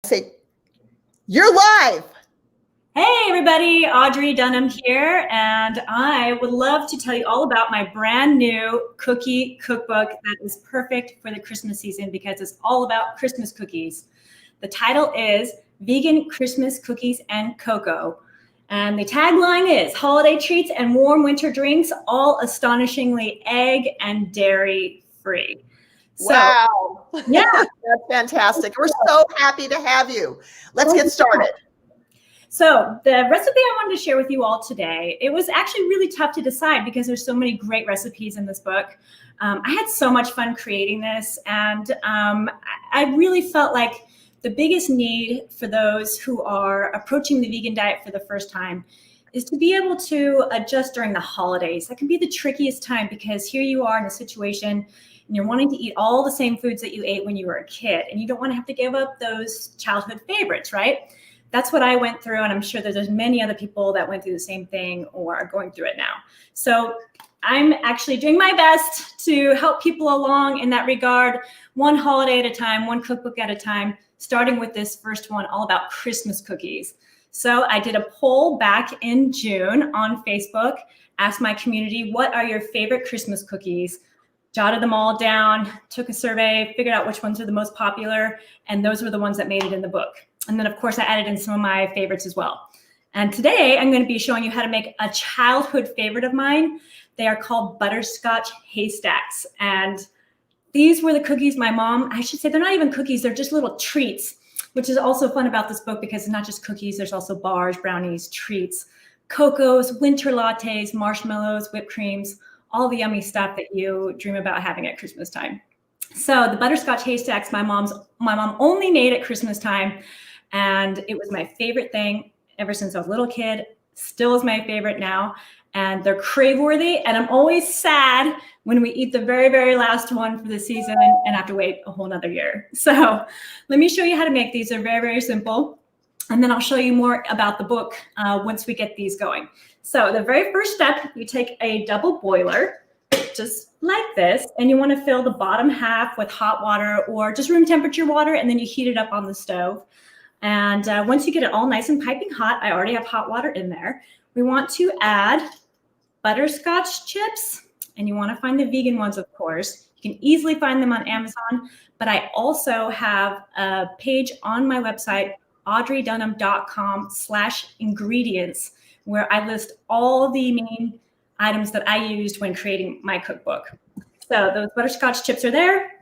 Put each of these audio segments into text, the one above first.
Say, you're live. Hey everybody, Audrey Dunham here, and I would love to tell you all about my brand new cookie cookbook that is perfect for the Christmas season because it's all about Christmas cookies. The title is Vegan Christmas Cookies and Cocoa, and the tagline is holiday treats and warm winter drinks, all astonishingly egg and dairy free. So, wow. Yeah. That's fantastic. We're so happy to have you. Let's get started. So the recipe I wanted to share with you all today, it was actually really tough to decide because there's so many great recipes in this book. I had so much fun creating this, and I really felt like the biggest need for those who are approaching the vegan diet for the first time is to be able to adjust during the holidays. That can be the trickiest time because here you are in a situation and you're wanting to eat all the same foods that you ate when you were a kid, and you don't want to have to give up those childhood favorites, right? That's what I went through, and I'm sure there's many other people that went through the same thing or are going through it now. So I'm actually doing my best to help people along in that regard, one holiday at a time, one cookbook at a time, starting with this first one all about Christmas cookies. So I did a poll back in June on Facebook, asked my community, what are your favorite Christmas cookies? Jotted them all down, took a survey, figured out which ones are the most popular, and those were the ones that made it in the book. And then, of course, I added in some of my favorites as well. And today, I'm going to be showing you how to make a childhood favorite of mine. They are called Butterscotch haystacks. And these were the cookies my mom, I should say, they're not even cookies, they're just little treats, which is also fun about this book because it's not just cookies, there's also bars, brownies, treats, cocos, winter lattes, marshmallows, whipped creams, all the yummy stuff that you dream about having at Christmas time. So the Butterscotch haystacks my mom only made at Christmas time, and it was my favorite thing ever since I was a little kid, still is my favorite now, and they're crave-worthy, and I'm always sad when we eat the very, very last one for the season and have to wait a whole nother year. So let me show you how to make these. They're very, very simple, and then I'll show you more about the book once we get these going. So the very first step, you take a double boiler, just like this, and you want to fill the bottom half with hot water or just room temperature water, and then you heat it up on the stove. And once you get it all nice and piping hot, I already have hot water in there. We want to add butterscotch chips, and you want to find the vegan ones, of course. You can easily find them on Amazon, but I also have a page on my website, audreydunham.com/ingredients, where I list all the main items that I used when creating my cookbook. So those butterscotch chips are there.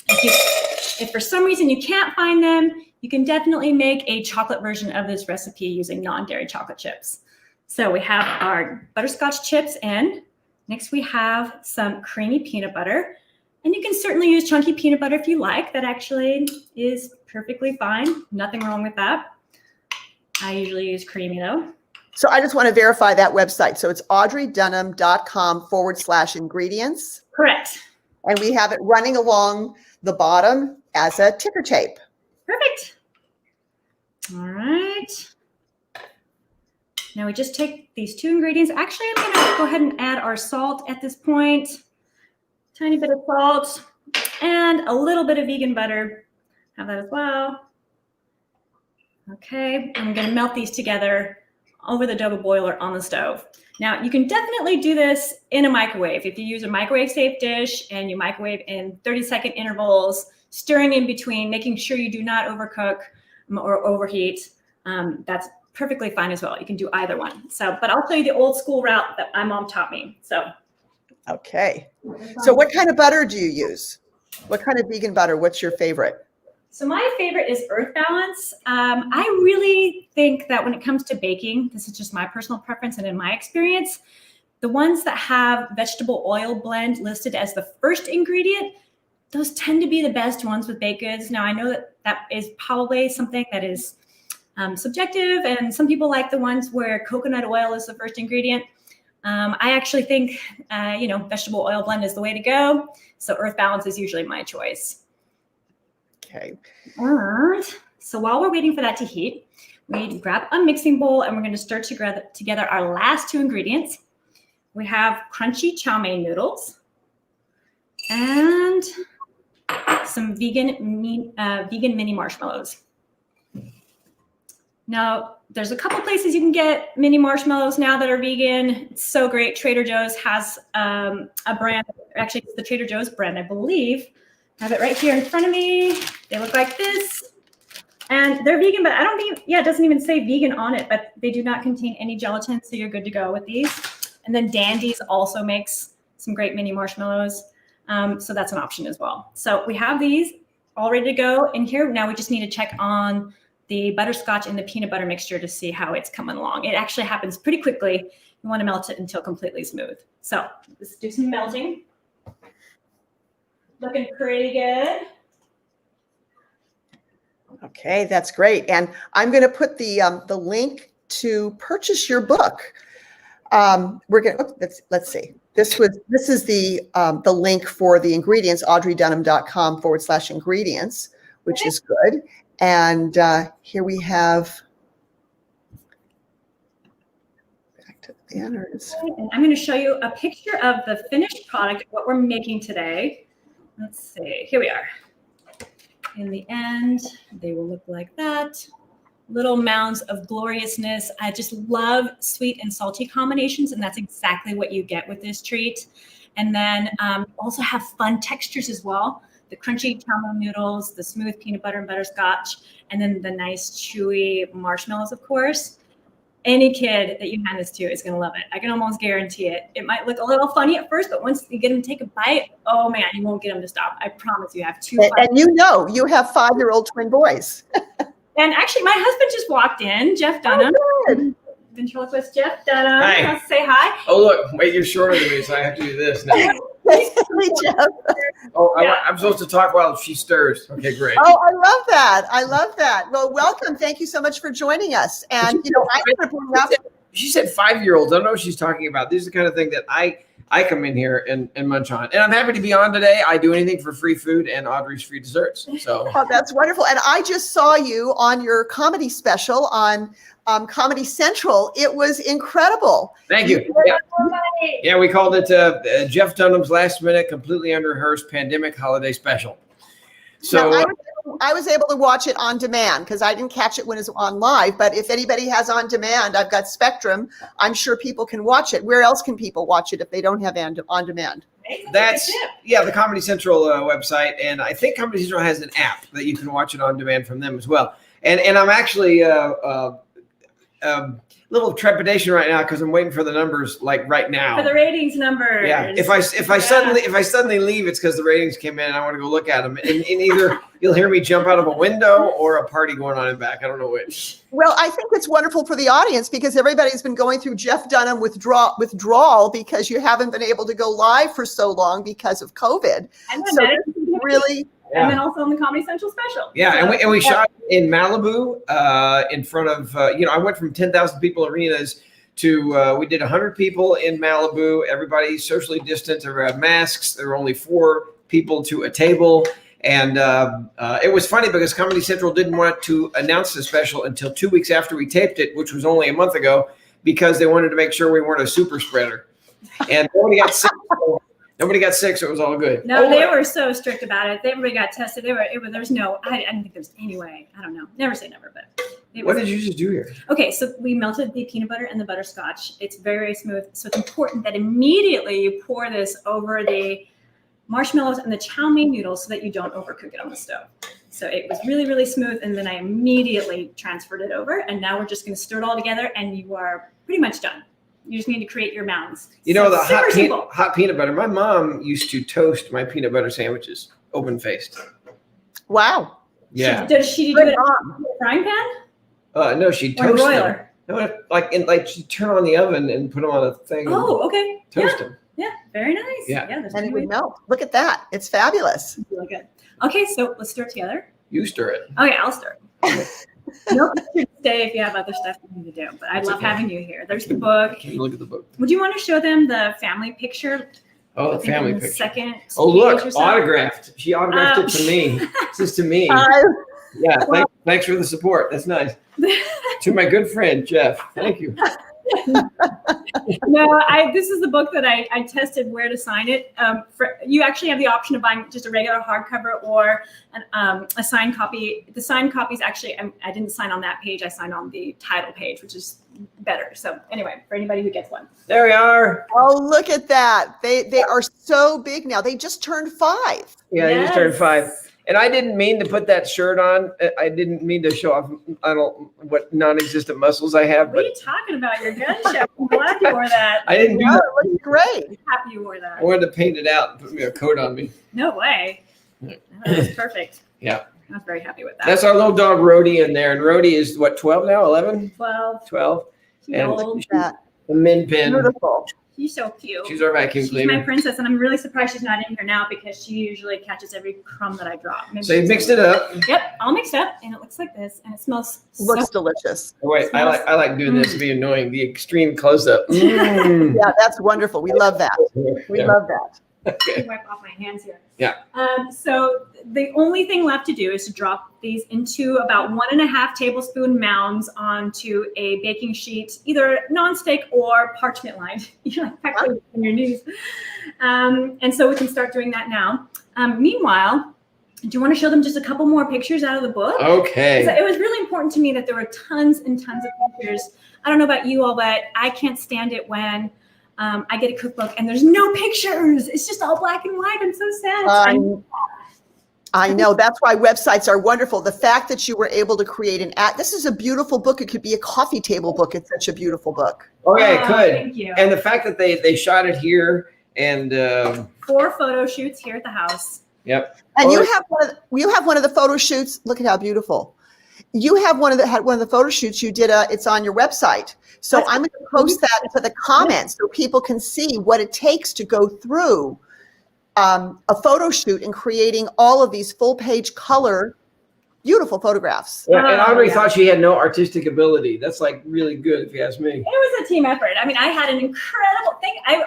If for some reason you can't find them, you can definitely make a chocolate version of this recipe using non-dairy chocolate chips. So we have our butterscotch chips in. Next we have some creamy peanut butter. And you can certainly use chunky peanut butter if you like. That actually is perfectly fine. Nothing wrong with that. I usually use creamy though. So I just want to verify that website. So it's audreydunham.com/ingredients. Correct. And we have it running along the bottom as a ticker tape. Perfect. All right. Now we just take these two ingredients. Actually, I'm going to go ahead and add our salt at this point. Tiny bit of salt and a little bit of vegan butter. Have that as well. Okay, I'm going to melt these together over the double boiler on the stove. Now, you can definitely do this in a microwave. If you use a microwave-safe dish and you microwave in 30-second intervals, stirring in between, making sure you do not overcook or overheat, that's perfectly fine as well. You can do either one. So, but I'll show you the old school route that my mom taught me. So, okay. So what kind of butter do you use? What kind of vegan butter? What's your favorite? So my favorite is Earth Balance. I really think that when it comes to baking, this is just my personal preference and in my experience, the ones that have vegetable oil blend listed as the first ingredient, those tend to be the best ones with baked goods. Now, I know that that is probably something that is subjective, and some people like the ones where coconut oil is the first ingredient. I actually think, vegetable oil blend is the way to go. So Earth Balance is usually my choice. Okay. All right. So while we're waiting for that to heat, we grab a mixing bowl and we're going to stir together our last two ingredients. We have crunchy chow mein noodles and some vegan mini marshmallows. Now, there's a couple places you can get mini marshmallows now that are vegan. It's so great. Trader Joe's has a brand. Actually, it's the Trader Joe's brand, I believe. I have it right here in front of me. They look like this. And they're vegan, but I don't think, yeah, it doesn't even say vegan on it, but they do not contain any gelatin, so you're good to go with these. And then Dandy's also makes some great mini marshmallows. So that's an option as well. So we have these all ready to go in here. Now we just need to check on the butterscotch and the peanut butter mixture to see how it's coming along. It actually happens pretty quickly. You want to melt it until completely smooth. So let's do some melting. Looking pretty good. Okay, that's great. And I'm going to put the link to purchase your book. We're going to, let's see. This is the link for the ingredients, audreydunham.com/ingredients, which is good. And here we have, back to the banners. And I'm going to show you a picture of the finished product, what we're making today. Let's see, here we are. In the end, they will look like that. Little mounds of gloriousness. I just love sweet and salty combinations, and that's exactly what you get with this treat. And then also have fun textures as well. The crunchy chow mein noodles, the smooth peanut butter and butterscotch, and then the nice chewy marshmallows, of course. Any kid that you hand this to is going to love it. I can almost guarantee it. It might look a little funny at first, but once you get them to take a bite, oh man, you won't get them to stop. I promise you have two. And you know, you have 5-year-old twin boys. And actually, my husband just walked in, Jeff Dunham. Oh, Ventriloquist Jeff Dunham. Hi. Wants to say hi. Oh, look, wait, you're shorter than me, so I have to do this now. Hey, Jeff. Oh, Yeah. I'm supposed to talk while she stirs. Okay, great. Oh, I love that. I love that. Well, welcome. Thank you so much for joining us. And, you know, I'm going to bring up. She said 5-year-olds. I don't know what she's talking about. These are the kind of thing that I come in here and munch on. And I'm happy to be on today. I do anything for free food and Audrey's free desserts. So Oh, that's wonderful. And I just saw you on your comedy special on Comedy Central. It was incredible. thank you. Yeah, we called it Jeff Dunham's last minute, completely unrehearsed pandemic holiday special. So Now, I was able to watch it on demand because I didn't catch it when it was on live. But if anybody has on demand, I've got Spectrum. I'm sure people can watch it. Where else can people watch it if they don't have on demand? that's, yeah, the Comedy Central website. And I think Comedy Central has an app that you can watch it on demand from them as well. And I'm actually little trepidation right now because I'm waiting for the numbers like right now. For the ratings numbers. Yeah. If I suddenly leave, it's because the ratings came in and I want to go look at them. And either you'll hear me jump out of a window or a party going on in back. I don't know which. Well, I think it's wonderful for the audience because everybody's been going through Jeff Dunham withdrawal because you haven't been able to go live for so long because of COVID. And So really, And then also on the Comedy Central special. Yeah, and we shot in Malibu in front of I went from 10,000 people arenas to we did 100 people in Malibu. Everybody socially distant. There were masks. There were only 4 people to a table, and it was funny because Comedy Central didn't want to announce the special until 2 weeks after we taped it, which was only a month ago, because they wanted to make sure we weren't a super spreader, and nobody got sick. Nobody got sick, so it was all good. No, they were so strict about it. Everybody got tested. There's no, I didn't think there's any way. I don't know. Never say never, but. What did you just do here? Okay, so we melted the peanut butter and the butterscotch. It's very, very smooth. So it's important that immediately you pour this over the marshmallows and the chow mein noodles so that you don't overcook it on the stove. So it was really, really smooth. And then I immediately transferred it over. And now we're just going to stir it all together and you are pretty much done. You just need to create your mounds. You know, So the hot peanut butter. My mom used to toast my peanut butter sandwiches open-faced. wow. Yeah. Does she do it in a frying pan? No, she'd Or a toast broiler? them. No, like she'd turn on the oven and put them on a thing. and Oh, okay. Toast them. Yeah, very nice. Yeah. There's And it two would ways melt. Look at that. It's fabulous. to really good. Okay, so let's stir it together. You stir it. Okay, I'll stir it. Nope, you should stay if you have other stuff you need to do. But I That's love okay. having you here. There's the book. Look at the book. Would you want to show them the family picture? Oh, I the think family in the picture. Second. Oh, page look, or so? autographed. She autographed it to me. This is to me. Yeah, thanks for the support. That's nice. To my good friend, Jeff. Thank you. No, this is the book that I tested where to sign it. You actually have the option of buying just a regular hardcover or a signed copy. The signed copies actually, I didn't sign on that page. I signed on the title page, which is better. So anyway, for anybody who gets one. There we are. Oh, look at that. They are so big now. They just turned 5. Yeah, they just turned 5. And I didn't mean to put that shirt on. I didn't mean to show off what non-existent muscles I have. What are you talking about? Your gun show. I'm glad you wore that. I didn't do that. It looks great. I'm happy you wore that. I wanted to paint it out and put a coat on me. No way. That was perfect. Yeah. I was very happy with that. That's our little dog, Rhodey, in there. And Rhodey is, what, 12 now? 11? 12. 12. She's And old. That. The min pin. Beautiful. She's so cute. She's our vacuum She's cleaner. my princess, and I'm really surprised she's not in here now because she usually catches every crumb that I drop. Maybe So you she's mixed in- it up. Yep, all mixed up, and it looks like this, and it smells Looks so delicious. Oh, wait, I like doing this to be annoying. The extreme close up. Mm. Yeah, that's wonderful. We love that. We Yeah. love that. Okay. wipe off my hands here. Yeah. So the only thing left to do is to drop these into about 1.5 tablespoon mounds onto a baking sheet, either nonstick or parchment lined. You're like practically on your knees. And so we can start doing that now. Meanwhile, do you want to show them just a couple more pictures out of the book? Okay. So it was really important to me that there were tons and tons of pictures. I don't know about you all, but I can't stand it when I get a cookbook and there's no pictures. It's just all black and white. I'm so sad. I know. That's why websites are wonderful. The fact that you were able to create an ad. This is a beautiful book. It could be a coffee table book. It's such a beautiful book. Okay, Oh, good. thank you. And the fact that they shot it here and 4 photo shoots here at the house. yep. And Oh, you have one of the photo shoots. Look at how beautiful. You have one of the photo shoots you did. It's on your website. So That's I'm going to post that to the comments so people can see what it takes to go through a photo shoot and creating all of these full page color, beautiful photographs. Yeah, and Oh, Audrey yeah. thought she had no artistic ability. That's like really good if you ask me. It was a team effort. I mean, I had an incredible thing. I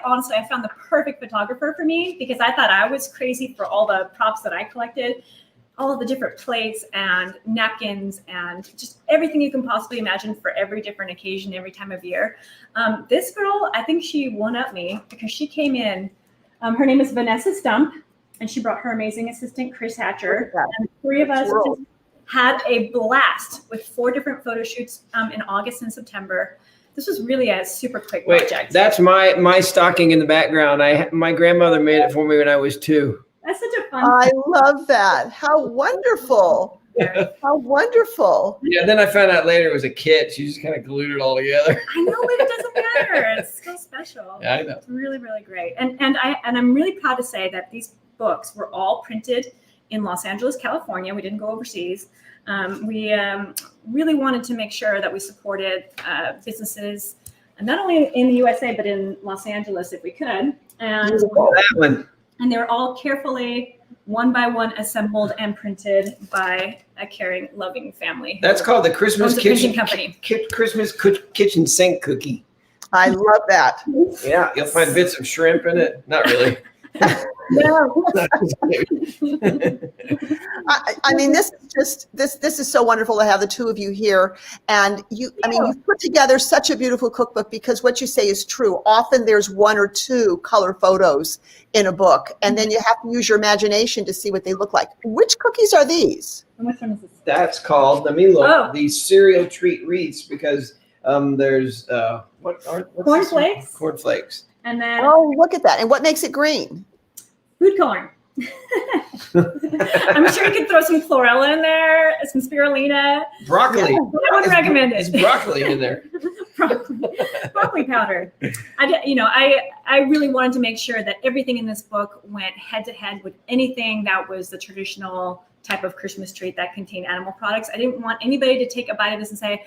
found the perfect photographer for me because I thought I was crazy for all the props that I collected, all of the different plates and napkins and just everything you can possibly imagine for every different occasion, every time of year. This girl, I think she one-upped me because she came in. Her name is Vanessa Stump, and she brought her amazing assistant, Chris Hatcher. And the 3 of us just had a blast with 4 different photo shoots in August and September. This was really a super quick Wait, project. that's my stocking in the background. My grandmother made it for me when I was 2. That's such a fun. I love that. How wonderful. How wonderful. Yeah, then I found out later it was a kit. She just kind of glued it all together. I know, but it doesn't matter. It's so special. Yeah, I know. It's really, really great. And I'm really proud to say that these books were all printed in Los Angeles, California. We didn't go overseas. We really wanted to make sure that we supported businesses, not only in the USA, but in Los Angeles if we could. And That one. And they were all carefully, one by one, assembled and printed by a caring, loving family. That's called the Christmas Owns a printing kitchen company. Christmas kitchen sink cookie. I love that. Yeah, you'll find bits of shrimp in it. Not really. No. I mean, this is so wonderful to have the 2 of you here. And you've put together such a beautiful cookbook because what you say is true. Often there's 1 or 2 color photos in a book, and then you have to use your imagination to see what they look like. Which cookies are these? And which one is this? That's called, let me look, Oh. the cereal treat wreaths because there's, what's this one? Cornflakes. Cornflakes. And then Oh, look at that. And what makes it green? food coloring. I'm sure you could throw some chlorella in there, some spirulina. Broccoli. I would recommend There's it. broccoli in there. broccoli powder. I really wanted to make sure that everything in this book went head to head with anything that was the traditional type of Christmas treat that contained animal products. I didn't want anybody to take a bite of this and say,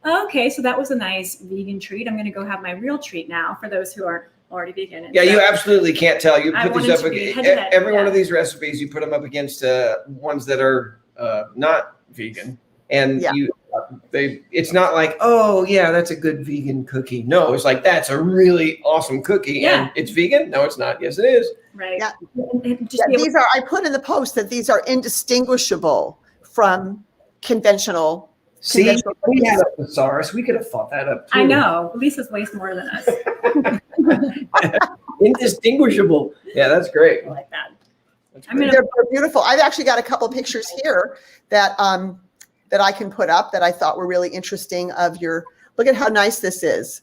okay, so that was a nice vegan treat. I'm going to go have my real treat now, for those who aren't already vegan. And Yeah, so you absolutely can't tell. You I put these wanted up to be against head-to-head, every one yeah. of these recipes. You put them up against ones that are not vegan, and Yeah. It's not like, oh yeah, that's a good vegan cookie. No, it's like that's a really awesome cookie, Yeah. and it's vegan. No, it's not. Yes, it is. Right. Yeah. And just Yeah, be able these are, I put in the post that these are indistinguishable from conventional See, conventional we cookies. had a thesaurus. We could have thought that up too. I know. Lisa's weighs more than us. Indistinguishable. Yeah, that's great. I like that. That's I'm great. gonna- They're beautiful. I've actually got a couple pictures here that that I can put up that I thought were really interesting of your, look at how nice this is.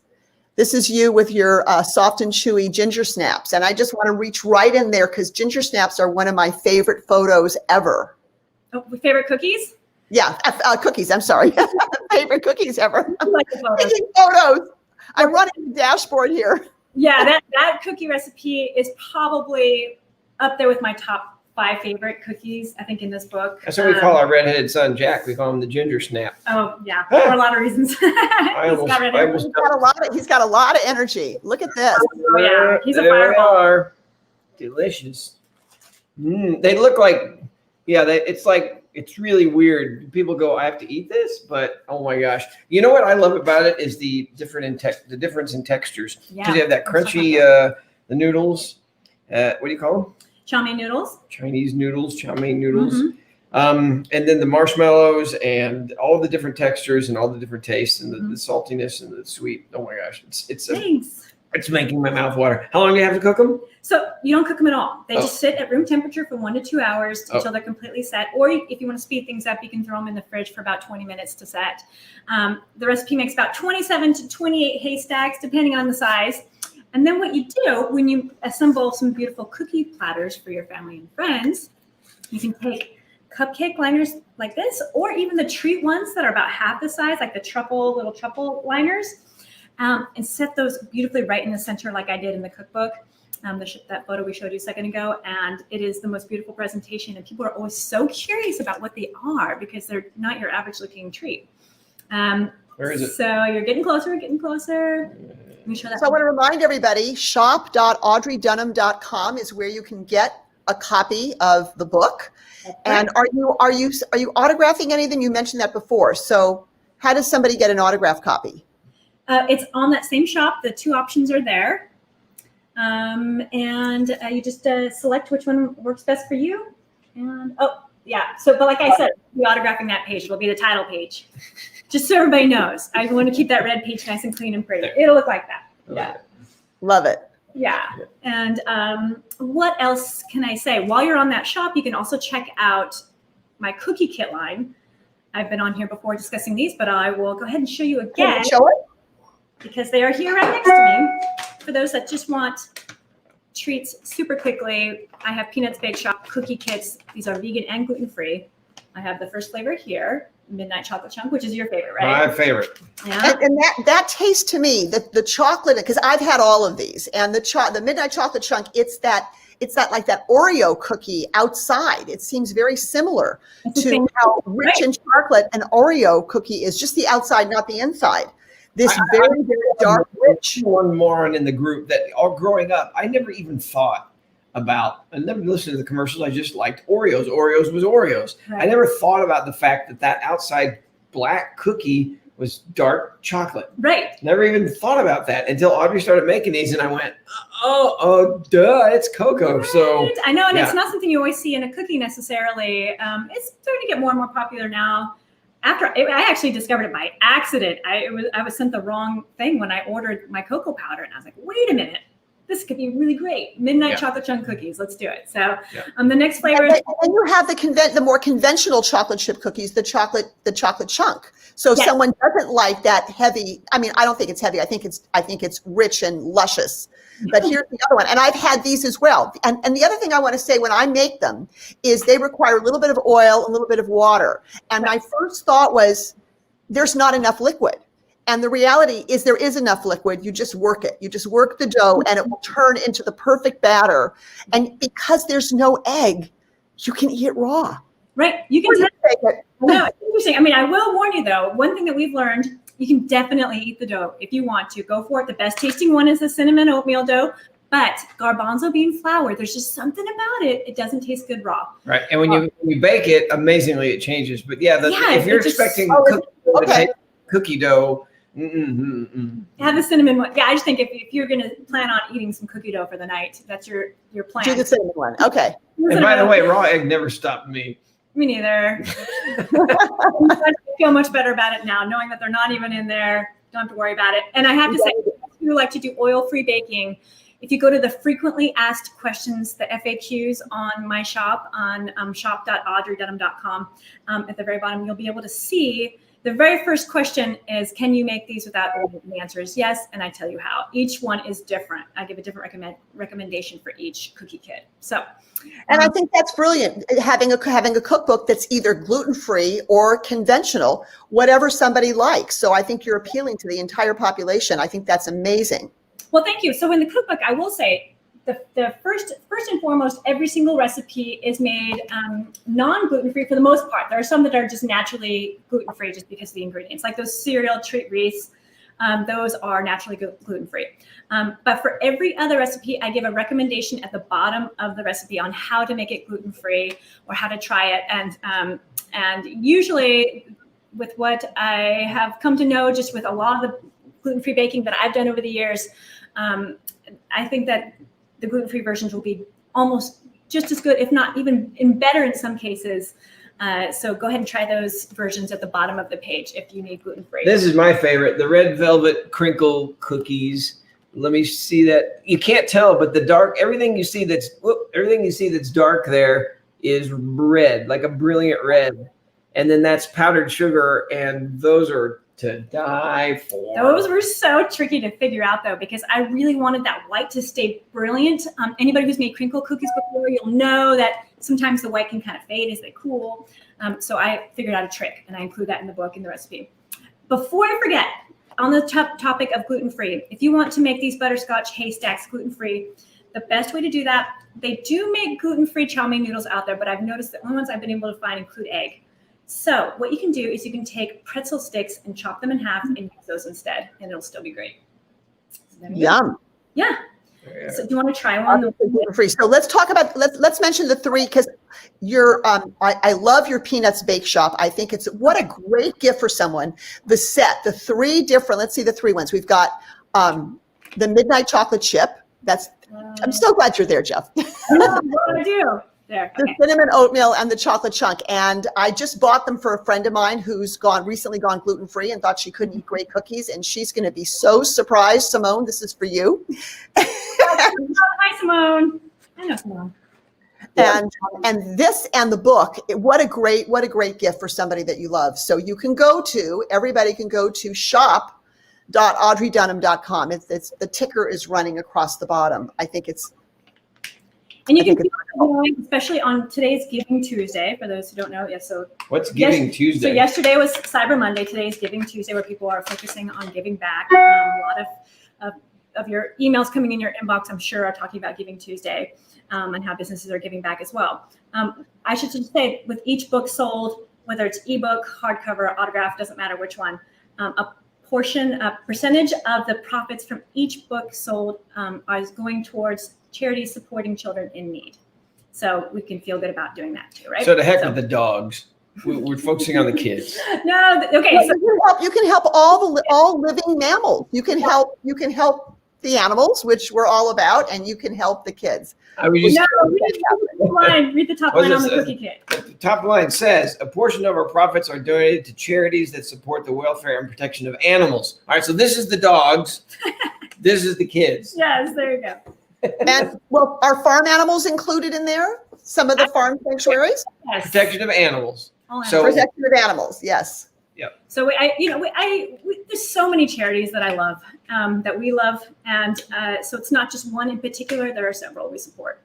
This is you with your soft and chewy ginger snaps. And I just want to reach right in there because ginger snaps are one of my favorite photos ever. Oh, favorite cookies? Yeah, cookies, I'm sorry. Favorite cookies ever. I like the photos. Taking photos. I'm running the dashboard here. Yeah, that cookie recipe is probably up there with my top 5 favorite cookies, I think, in this book. That's what we call our redheaded son, Jack. We call him the ginger snap. Oh, yeah, for a lot of reasons. He's He's got a lot of energy. Look at this. Oh, yeah, he's a There they fireball. are. Delicious. They look like, it's really weird. People go, I have to eat this, but oh my gosh. You know what I love about it is the difference in textures. Because Yeah, you have that that's crunchy, the noodles. What do you call them? Chow mein noodles. Chinese noodles, chow mein noodles. Mhm. And then the marshmallows and all the different textures and all the different tastes and the saltiness and the sweet. Oh my gosh, Thanks. it's making my mouth water. How long do you have to cook them? So you don't cook them at all. They Oh. just sit at room temperature for 1 to 2 hours Oh. until they're completely set. Or if you want to speed things up, you can throw them in the fridge for about 20 minutes to set. The recipe makes about 27 to 28 haystacks, depending on the size. And then what you do when you assemble some beautiful cookie platters for your family and friends, you can take cupcake liners like this, or even the treat ones that are about half the size, like the little truffle liners, and set those beautifully right in the center like I did in the cookbook. That photo we showed you a second ago, and it is the most beautiful presentation. And people are always so curious about what they are because they're not your average looking treat. Where is it? So you're getting closer, getting closer. Let me show that. So I want to remind everybody, shop.audreydunham.com is where you can get a copy of the book. And are you autographing any of them? You mentioned that before. So how does somebody get an autograph copy? It's on that same shop. The 2 options are there. You just select which one works best for you. And but like I said, the autographing that page will be the title page. Just so everybody knows. I want to keep that red page nice and clean and pretty. It'll look like that. Yeah. Love it. Yeah. And what else can I say? While you're on that shop, you can also check out my cookie kit line. I've been on here before discussing these, but I will go ahead and show you Can again you show it? because they are here right next to me. For those that just want treats super quickly, I have Peanuts Bake Shop cookie kits. These are vegan and gluten-free. I have the first flavor here, Midnight Chocolate Chunk, which is your favorite, right? My favorite. Yeah. And that tastes to me, the chocolate, because I've had all of these, and the Midnight Chocolate Chunk, it's that like that Oreo cookie outside. It seems very similar to how rich in chocolate an Oreo cookie is, just the outside, not the inside. This very, very dark, rich. One moron in the group that all growing up, I never even thought about, I never listened to the commercials. I just liked Oreos. Oreos was Oreos. Right. I never thought about the fact that outside black cookie was dark chocolate. Right. Never even thought about that until Audrey started making these, and I went, oh, duh, it's cocoa. Right. So I know, and yeah. it's not something you always see in a cookie necessarily. It's starting to get more and more popular now. I actually discovered it by accident. I was sent the wrong thing when I ordered my cocoa powder, and I was like, wait a minute, this could be really great. Midnight Chocolate Chunk cookies. Let's do it. So the next flavor. And you have the more conventional chocolate chip cookies, the chocolate chunk. So if someone doesn't like that heavy, I mean, I don't think it's heavy. I think it's rich and luscious. But here's the other one. And I've had these as well. And the other thing I want to say when I make them is they require a little bit of oil, a little bit of water. And my first thought was there's not enough liquid. And the reality is there is enough liquid. You just work it. You just work the dough and it will turn into the perfect batter. And because there's no egg, you can eat it raw. Right. You can take it. No, it's interesting. I mean, I will warn you though, one thing that we've learned, you can definitely eat the dough if you want to. Go for it. The best tasting one is the cinnamon oatmeal dough. But garbanzo bean flour, there's just something about it. It doesn't taste good raw. right. And when you bake it, amazingly it changes. But if you're expecting cookie dough, have the cinnamon one. Yeah, I just think if you're going to plan on eating some cookie dough for the night, that's your plan. Do the cinnamon one. Okay. and by the way, raw egg never stopped me. Me neither. I feel much better about it now, knowing that they're not even in there. Don't have to worry about it. And I have to say, if you like to do oil-free baking, if you go to the frequently asked questions, the FAQs on my shop on shop.audreydunham.com, at the very bottom, you'll be able to see the very first question is, can you make these without oil? And the answer is yes, and I tell you how. Each one is different. I give a different recommendation for each cookie kit. So, and I think that's brilliant, having a cookbook that's either gluten-free or conventional, whatever somebody likes. So I think you're appealing to the entire population. I think that's amazing. Well, thank you. So in the cookbook, I will say the first and foremost, every single recipe is made non-gluten-free for the most part. There are some that are just naturally gluten-free just because of the ingredients, like those cereal treat wreaths. Those are naturally gluten-free. But for every other recipe, I give a recommendation at the bottom of the recipe on how to make it gluten-free or how to try it. And usually with what I have come to know just with a lot of the gluten-free baking that I've done over the years, I think that the gluten-free versions will be almost just as good, if not even better in some cases. So go ahead and try those versions at the bottom of the page if you need gluten-free. This is my favorite, the red velvet crinkle cookies. Let me see that. You can't tell, but the dark, everything you see that's dark there is red, like a brilliant red. And then that's powdered sugar, and those are to die for. Those were so tricky to figure out, though, because I really wanted that white to stay brilliant. Anybody who's made crinkle cookies before, you'll know that sometimes the white can kind of fade as they cool. So I figured out a trick, and I include that in the book, in the recipe. Before I forget, on the topic of gluten-free, if you want to make these butterscotch haystacks gluten-free, the best way to do that, they do make gluten-free chow mein noodles out there, but I've noticed the only ones I've been able to find include egg. So what you can do is you can take pretzel sticks and chop them in half and use those instead, and it'll still be great. So Yum. Yeah. So do you want to try one? Free. So let's talk about, let's mention the three, because I love your Peanuts Bake Shop. I think what a great gift for someone. The set, the three different, let's see the three ones. We've got the Midnight Chocolate Chip. I'm so glad you're there, Jeff. No, what do I do? There, okay. The cinnamon oatmeal and the chocolate chunk. And I just bought them for a friend of mine who's recently gone gluten-free and thought she couldn't eat great cookies. And she's going to be so surprised. Simone, this is for you. Hi, Simone. I know Simone. And this and the book, what a great gift for somebody that you love. So you can everybody can go to shop.audreydunham.com. It's the ticker is running across the bottom. I think it's. And you can keep going, especially on today's Giving Tuesday, for those who don't know. Yes, so what's Giving Tuesday? So yesterday was Cyber Monday. Today is Giving Tuesday, where people are focusing on giving back. A lot of your emails coming in your inbox, I'm sure, are talking about Giving Tuesday and how businesses are giving back as well. I should just say, with each book sold, whether it's ebook, hardcover, autograph, doesn't matter which one, a percentage of the profits from each book sold is going towards charities supporting children in need. So we can feel good about doing that too, right? So to heck with the dogs. We're focusing on the kids. No, okay. Well, so you can help all living mammals. You can help the animals, which we're all about, and you can help the kids. Read the top line on the cookie kit. The top line says, a portion of our profits are donated to charities that support the welfare and protection of animals. All right, so this is the dogs. This is the kids. Yes, there you go. And are farm animals included in there? Some of the farm sanctuaries? Yes. Protection of animals. Protection of animals, yes. Yep. So there's so many charities that I love, that we love, and so it's not just one in particular. There are several we support,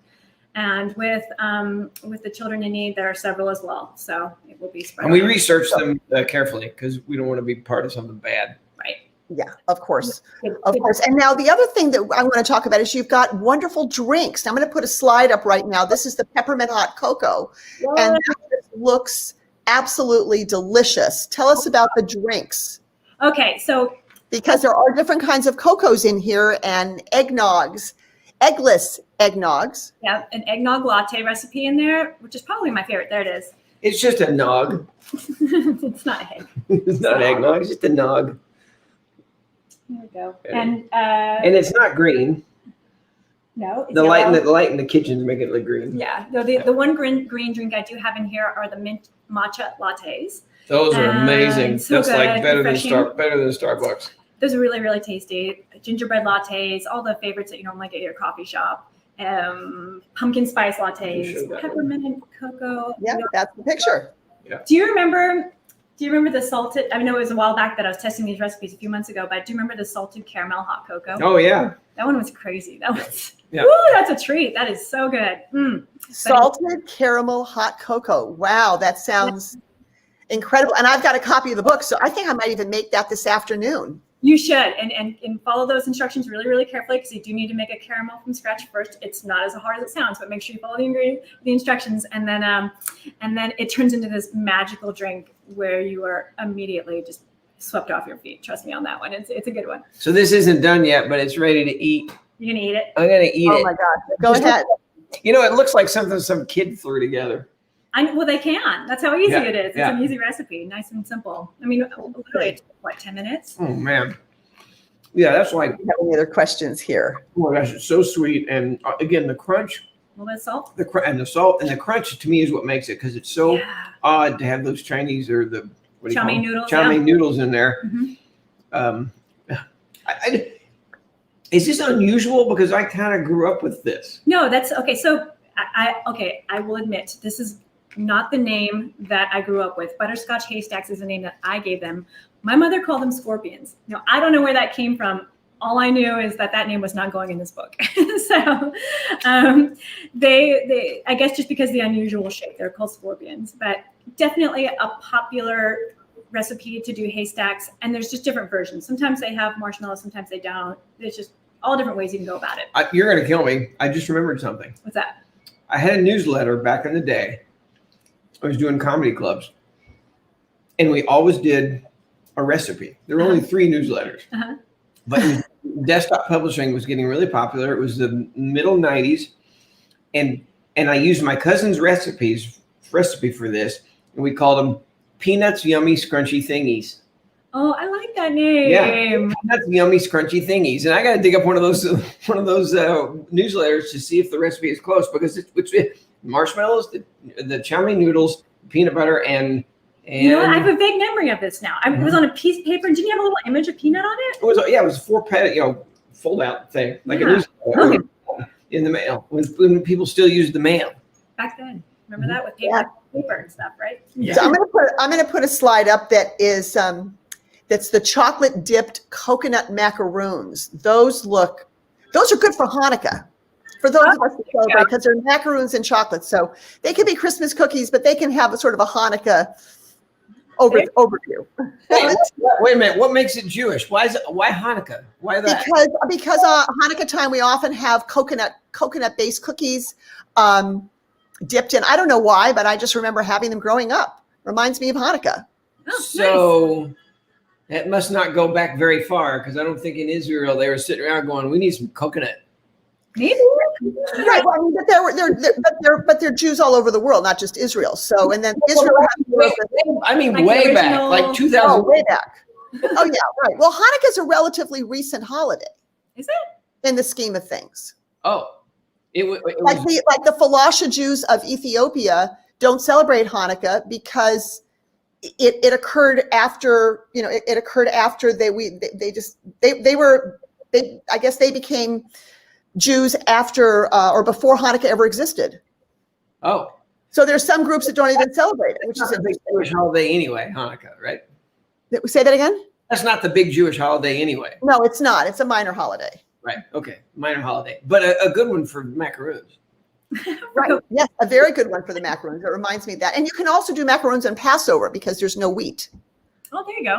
and with the children in need, there are several as well. So it will be spread. And we research them carefully because we don't want to be part of something bad. Right. Yeah, of course. Of course. And now the other thing that I want to talk about is you've got wonderful drinks. Now, I'm going to put a slide up right now. This is the peppermint hot cocoa. What? And that just looks absolutely delicious. Tell us about the drinks. Okay, so. Because there are different kinds of cocos in here and eggnogs, eggless eggnogs. Yeah, an eggnog latte recipe in there, which is probably my favorite. There it is. It's just a nog. It's not egg. It's not eggnog, it's just a nog. There we go. And it's not green. No, it's The yellow. light in the kitchens make it look green. Yeah, the one green drink I do have in here are the mint matcha lattes. Those are amazing. So That's like good, better than refreshing. better than Starbucks. Those are really, really tasty. Gingerbread lattes, all the favorites that you normally get at your coffee shop. Pumpkin spice Show lattes, that peppermint and cocoa. Yeah, that's the picture. Do you remember the salted? I know it was a while back that I was testing these recipes a few months ago, but do you remember the salted caramel hot cocoa? Oh yeah. That one was crazy. That was, Yeah. woo, that's a treat. That is so good. Salted caramel hot cocoa. Wow, that sounds incredible. And I've got a copy of the book, so I think I might even make that this afternoon. You should, and follow those instructions really, really carefully, because you do need to make a caramel from scratch first. It's not as hard as it sounds, but make sure you follow the instructions, and then it turns into this magical drink where you are immediately just swept off your feet. Trust me on that one. It's a good one. So this isn't done yet, but it's ready to eat. You're gonna eat it? I'm gonna eat it. Oh my gosh. Go ahead. You know, it looks like something some kid threw together. Well, they can. That's how easy Yeah, it is. It's yeah. an easy recipe, nice and simple. I mean, literally, it's what, 10 minutes? Oh man. Yeah, that's like, Do you have any other questions here? oh my gosh, it's so sweet. And again, the crunch, A little bit of salt. and the salt and the crunch to me is what makes it, because it's so Yeah. odd to have those Chinese or the what do you Chow call mein them? noodles, Chow yeah. mein noodles in there. Mhm. Is this unusual? Because I kind of grew up with this. No, that's okay. So I will admit, this is not the name that I grew up with. Butterscotch haystacks is the name that I gave them. My mother called them scorpions. Now, I don't know where that came from. All I knew is that name was not going in this book. So they I guess just because of the unusual shape, they're called scorpions, but definitely a popular recipe to do haystacks. And there's just different versions. Sometimes they have marshmallows, sometimes they don't. There's just all different ways you can go about it. You're going to kill me. I just remembered something. What's that? I had a newsletter back in the day. I was doing comedy clubs, and we always did a recipe. There were only 3 newsletters, but desktop publishing was getting really popular. It was the middle 90s, and I used my cousin's recipe for this, and we called them Peanuts Yummy Scrunchy Thingies. Oh, I like that name. Yeah, Peanuts Yummy Scrunchy Thingies, and I got to dig up one of those newsletters to see if the recipe is close, because it's marshmallows, the chow mein noodles, peanut butter, and You know what? I have a vague memory of this now. It was on a piece of paper, and didn't you have a little image of peanut on it? it was a 4-page, fold out thing, like a Yeah. newsletter in the mail, when people still used the mail. Back then. Remember that with paper and stuff, right? Yeah. So I'm gonna put a slide up that is that's the chocolate dipped coconut macaroons. Those are good for Hanukkah. For those of us who celebrate, because they're macaroons and chocolate. So they can be Christmas cookies, but they can have a sort of a Hanukkah overview. Wait a minute. What makes it Jewish? Why Hanukkah? Why that? Because Hanukkah time we often have coconut based cookies dipped in. I don't know why, but I just remember having them growing up. Reminds me of Hanukkah. Oh, So that must not go back very far, because I don't think in Israel they were sitting around going, "We need some coconut." Maybe. Right, well, but they're Jews all over the world, not just Israel. So, and then Israel. I mean, Like way the back, original- like 2000. Way back. Oh yeah, right. Well, Hanukkah is a relatively recent holiday. Is it? In the scheme of things? Oh, it was Like the Falasha Jews of Ethiopia don't celebrate Hanukkah because it occurred after, it occurred after they I guess they became Jews after or before Hanukkah ever existed. Oh, So there's some groups that don't even celebrate it, which it's is not a big Jewish holiday anyway, Hanukkah, right? Say that again? That's not the big Jewish holiday anyway. No, it's not. It's a minor holiday. Right. Okay. Minor holiday, but a good one for macaroons. Right. Yes, a very good one for the macaroons. It reminds me of that. And you can also do macaroons on Passover because there's no wheat. Oh, there you go.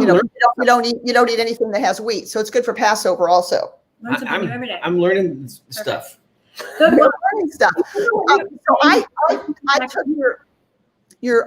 You don't eat anything that has wheat, so it's good for Passover also. Learn something new every day. I'm learning stuff. Good. You're learning stuff. So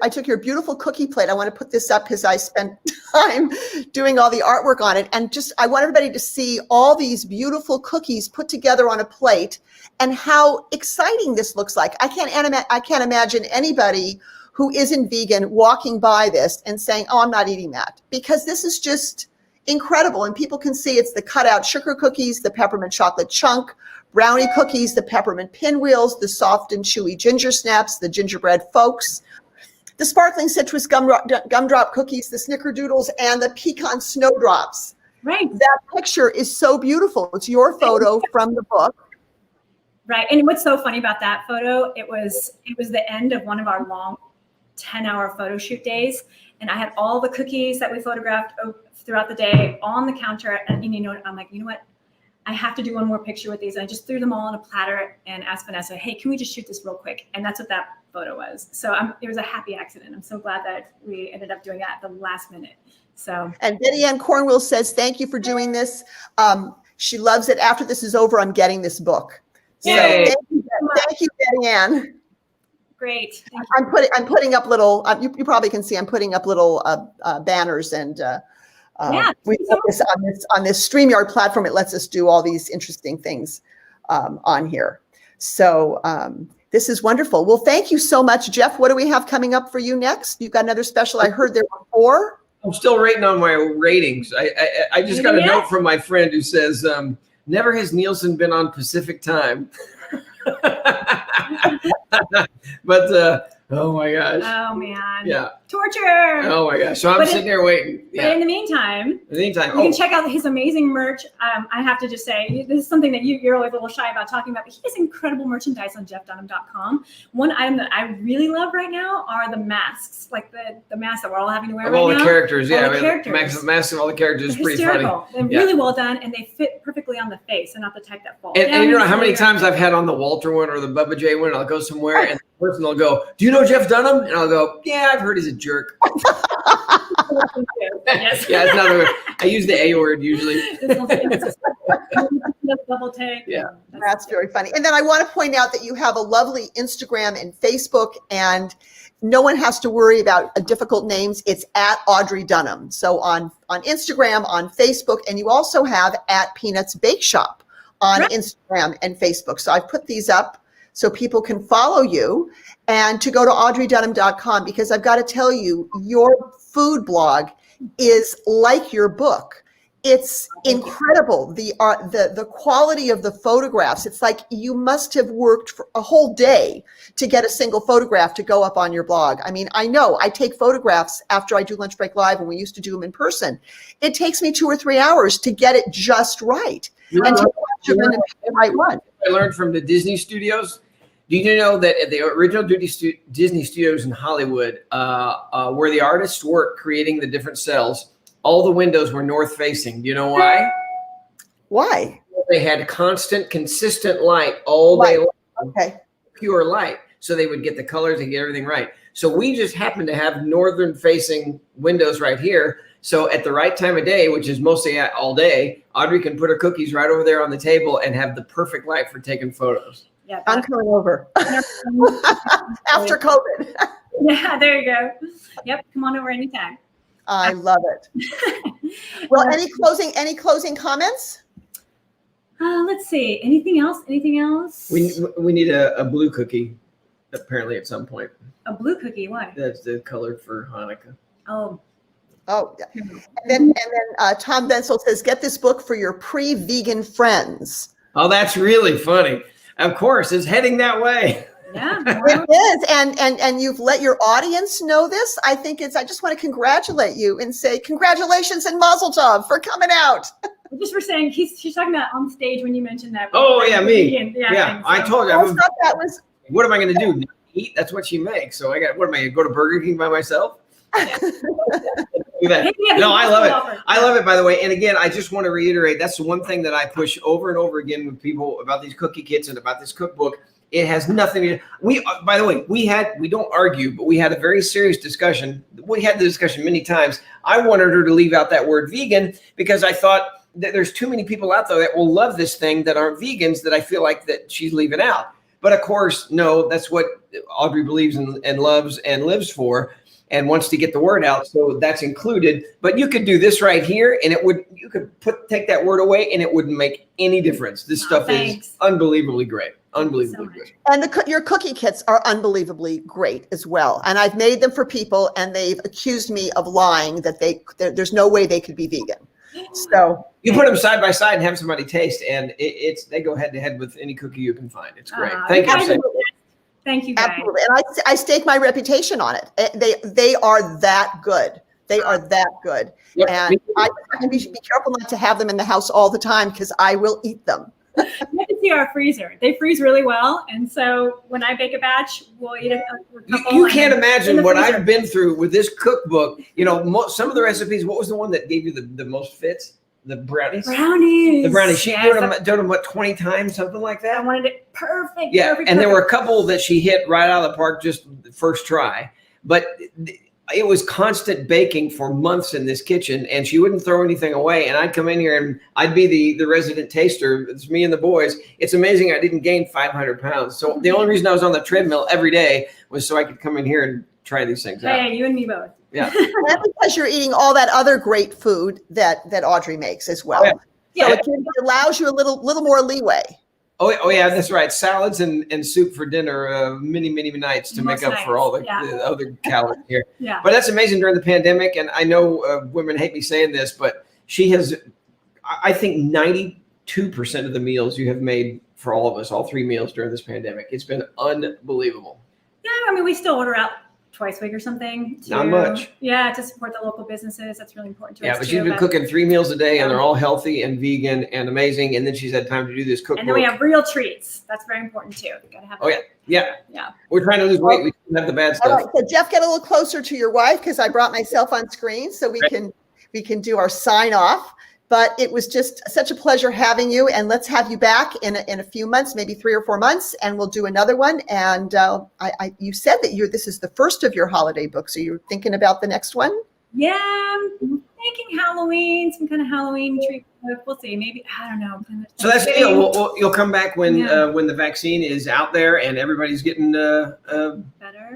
I took your beautiful cookie plate. I want to put this up because I spent time doing all the artwork on it, and I want everybody to see all these beautiful cookies put together on a plate and how exciting this looks like. I can't imagine anybody who isn't vegan walking by this and saying, "Oh, I'm not eating that," because this is just incredible. And people can see it's the cutout sugar cookies, the peppermint chocolate chunk, brownie cookies, the peppermint pinwheels, the soft and chewy ginger snaps, the gingerbread folks, the sparkling citrus gumdrop cookies, the snickerdoodles, and the pecan snowdrops. Right. That picture is so beautiful. It's your photo from the book. Right. And what's so funny about that photo, it was the end of one of our long 10-hour photo shoot days. And I had all the cookies that we photographed throughout the day on the counter. And I'm like, you know what? I have to do one more picture with these. And I just threw them all on a platter and asked Vanessa, hey, can we just shoot this real quick? And that's what that photo was. So it was a happy accident. I'm so glad that we ended up doing that at the last minute. So. And Betty Ann Cornwell says, thank you for doing this. She loves it. After this is over, I'm getting this book. So thank you, Betty Ann. Great. I'm putting up little, you probably can see I'm putting up little banners and we focus on this StreamYard platform. It lets us do all these interesting things on here. So this is wonderful. Well, thank you so much, Jeff. What do we have coming up for you next? You've got another special. I heard there were 4. I'm still rating on my ratings. I just got a note from my friend who says, never has Nielsen been on Pacific time. But oh my gosh. Oh man. Yeah. Torture. Oh my gosh. So I'm sitting there waiting. But in the meantime, you can check out his amazing merch. I have to just say, this is something that you're always a little shy about talking about, but he has incredible merchandise on jeffdunham.com. One item that I really love right now are the masks, like the masks that we're all having to wear right now. All the characters, yeah. Masks of all the characters is pretty hysterical. funny. They're really well done, and they fit perfectly on the face and not the type that falls. And you know how many times I've had on the Walter one or the Bubba J one, I'll go somewhere and the person will go, do you know Jeff Dunham? And I'll go, yeah, I've heard he's a jerk. Yes. Yeah, it's not a word. I use the A word usually. Double take. Yeah, that's very funny. And then I want to point out that you have a lovely Instagram and Facebook, and no one has to worry about difficult names. It's at Audrey Dunham. So on Instagram, on Facebook, and you also have at Peanuts Bake Shop on Instagram and Facebook. So I've put these up so people can follow you and to go to audreydunham.com, because I've got to tell you, your food blog is like your book. It's incredible. The quality of the photographs. It's like you must have worked for a whole day to get a single photograph to go up on your blog. I mean, I know I take photographs after I do Lunch Break Live, and we used to do them in person. It takes me 2 or 3 hours to get it just right. And to watch them and pick the right one. I learned from the Disney studios. Do you know that at the original Disney studios in Hollywood, where the artists worked creating the different cells, all the windows were north facing. Do you know why? Why? They had constant, consistent light all day long. Okay. Pure light. So they would get the colors and get everything right. So we just happened to have northern facing windows right here. So at the right time of day, which is mostly all day, Audrey can put her cookies right over there on the table and have the perfect light for taking photos. Yeah, I'm coming over after COVID. Yeah, there you go. Yep, come on over anytime. I love it. Well, any closing comments? Let's see. Anything else? We need a blue cookie, apparently at some point. A blue cookie? Why? That's the color for Hanukkah. Oh. Yeah. And then Tom Bensel says, get this book for your pre-vegan friends. Oh, that's really funny. Of course, it's heading that way. Yeah, it is. And you've let your audience know this. I just want to congratulate you and say congratulations and mazel tov for coming out. Just for saying, she's talking about on stage when you mentioned that. Oh, yeah, me. Yeah, I told you. I thought that was. What am I going to do? Eat? That's what she makes. So what am I going to go to Burger King by myself? Yeah. Do that. No, I love it. I love it, by the way. And again, I just want to reiterate, that's the one thing that I push over and over again with people about these cookie kits and about this cookbook. It has nothing to do. By the way, we don't argue, but we had a very serious discussion. We had the discussion many times. I wanted her to leave out that word vegan because I thought that there's too many people out there that will love this thing that aren't vegans that I feel like that she's leaving out. But of course, no, that's what Audrey believes and loves and lives for and wants to get the word out. So that's included. But you could do this right here and you could take that word away and it wouldn't make any difference. This stuff is unbelievely great. Unbelievably great. And your cookie kits are unbelievably great as well. And I've made them for people and they've accused me of lying that there's no way they could be vegan. So you put them side by side and have somebody taste, and they go head to head with any cookie you can find. It's great. Thank you. Absolutely. Thank you, guys. Absolutely. And I stake my reputation on it. They are that good. They are that good. Yep. And I have to be careful not to have them in the house all the time because I will eat them. You have to see our freezer. They freeze really well. And so when I bake a batch, we'll eat a couple. You can't imagine what I've been through with this cookbook. You know, some of the recipes, what was the one that gave you the most fits? The brownies? Brownies. The brownies. She done them, what, 20 times, something like that? I wanted it perfect. Yeah, perfect, and there perfect. were a couple that she hit right out of the park just the first try. But it was constant baking for months in this kitchen, and she wouldn't throw anything away. And I'd come in here and I'd be the resident taster. It's me and the boys. It's amazing I didn't gain 500 pounds. So the only reason I was on the treadmill every day was so I could come in here and try these things out. Hey, you and me both. Yeah. And because you're eating all that other great food that Audrey makes as well. Oh, yeah. So it allows you a little more leeway. Oh yeah, that's right. Salads and soup for dinner, many nights to make up for all the other calories here. Yeah. But that's amazing during the pandemic. And I know women hate me saying this, but she has, I think 92% of the meals you have made for all of us, all 3 meals during this pandemic. It's been unbelievable. Yeah, I mean, we still order out twice a week or something. Not much. Yeah, to support the local businesses. That's really important to us. Yeah, but she's been cooking 3 meals a day, and they're all healthy and vegan and amazing. And then she's had time to do this cookbook. And then we have real treats. That's very important too. We gotta have. Oh yeah, yeah. Yeah. We're trying to lose weight. We don't have the bad stuff. All right, so Jeff, get a little closer to your wife because I brought myself on screen so we can do our sign off. But it was just such a pleasure having you, and let's have you back in a few months, maybe 3 or 4 months, and we'll do another one. And you said that this is the first of your holiday books. Are you thinking about the next one? Yeah, I'm thinking Halloween, some kind of Halloween treat. We'll see. Maybe, I don't know. So that's the deal. You'll come back when the vaccine is out there and everybody's getting better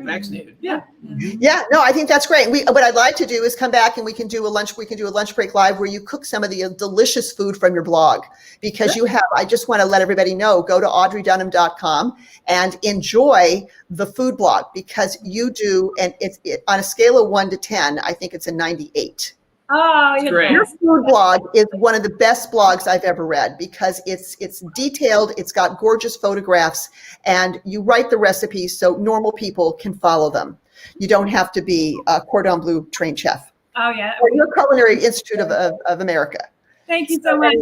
vaccinated. Yeah. Yeah, no, I think that's great. What I'd like to do is come back and we can do a lunch break live where you cook some of the delicious food from your blog because I just want to let everybody know, go to audreydunham.com and enjoy the food blog because you do, and it's on a scale of 1 to 10, I think it's a 98. Oh, great. Your food blog is one of the best blogs I've ever read because it's detailed, it's got gorgeous photographs, and you write the recipes so normal people can follow them. You don't have to be a cordon bleu trained chef. Oh, yeah. Or your Culinary Institute of America. Thank you so much.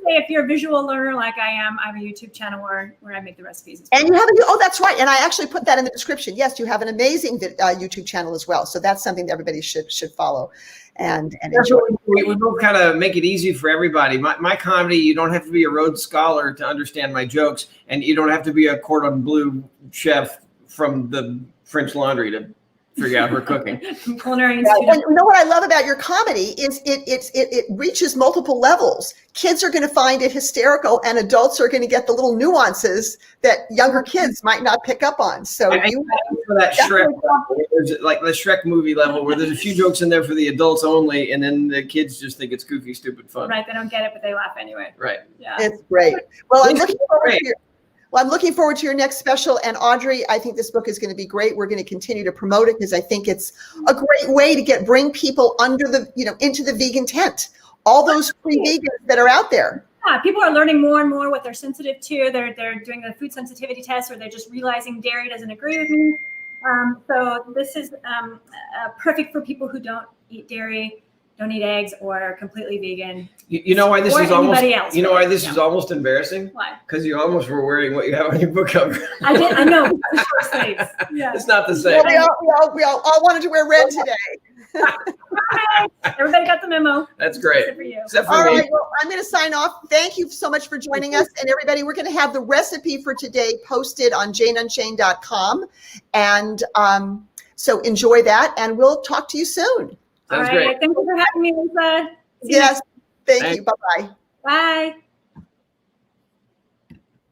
If you're a visual learner like I am, I have a YouTube channel where I make the recipes. And you have that's right. And I actually put that in the description. Yes, you have an amazing YouTube channel as well. So that's something that everybody should follow and enjoy. We both kind of make it easy for everybody. My comedy, you don't have to be a Rhodes Scholar to understand my jokes, and you don't have to be a cordon bleu chef from the French Laundry to figure out her cooking. Culinary Institute. And you know what I love about your comedy is it reaches multiple levels. Kids are going to find it hysterical, and adults are going to get the little nuances that younger kids might not pick up on. So for that Shrek, there's like the Shrek movie level where there's a few jokes in there for the adults only, and then the kids just think it's goofy, stupid fun. Right, they don't get it, but they laugh anyway. Right. Yeah. It's great. Well, I'm looking forward to your next special. And Audrey, I think this book is going to be great. We're going to continue to promote it because I think it's a great way to bring people under into the vegan tent. All those free vegans that are out there. Yeah, people are learning more and more what they're sensitive to. They're doing a food sensitivity test, or they're just realizing dairy doesn't agree with me. So this is perfect for people who don't eat dairy, don't eat eggs, or are completely vegan. You know why this is almost else, you know why this is almost embarrassing? Why? Because you almost were wearing what you have on your book cover. I did. I know. It's short sleeves. Yeah. It's not the same. Well, we all wanted to wear red today. Everybody got the memo. That's great. Except for you. Except for All me. right, well, I'm going to sign off. Thank you so much for joining us. And everybody, we're going to have the recipe for today posted on janeunchained.com. And so enjoy that, and we'll talk to you soon. Sounds All right. great. Thank you for having me, Lisa. Yes. Thank you. Bye-bye. Bye.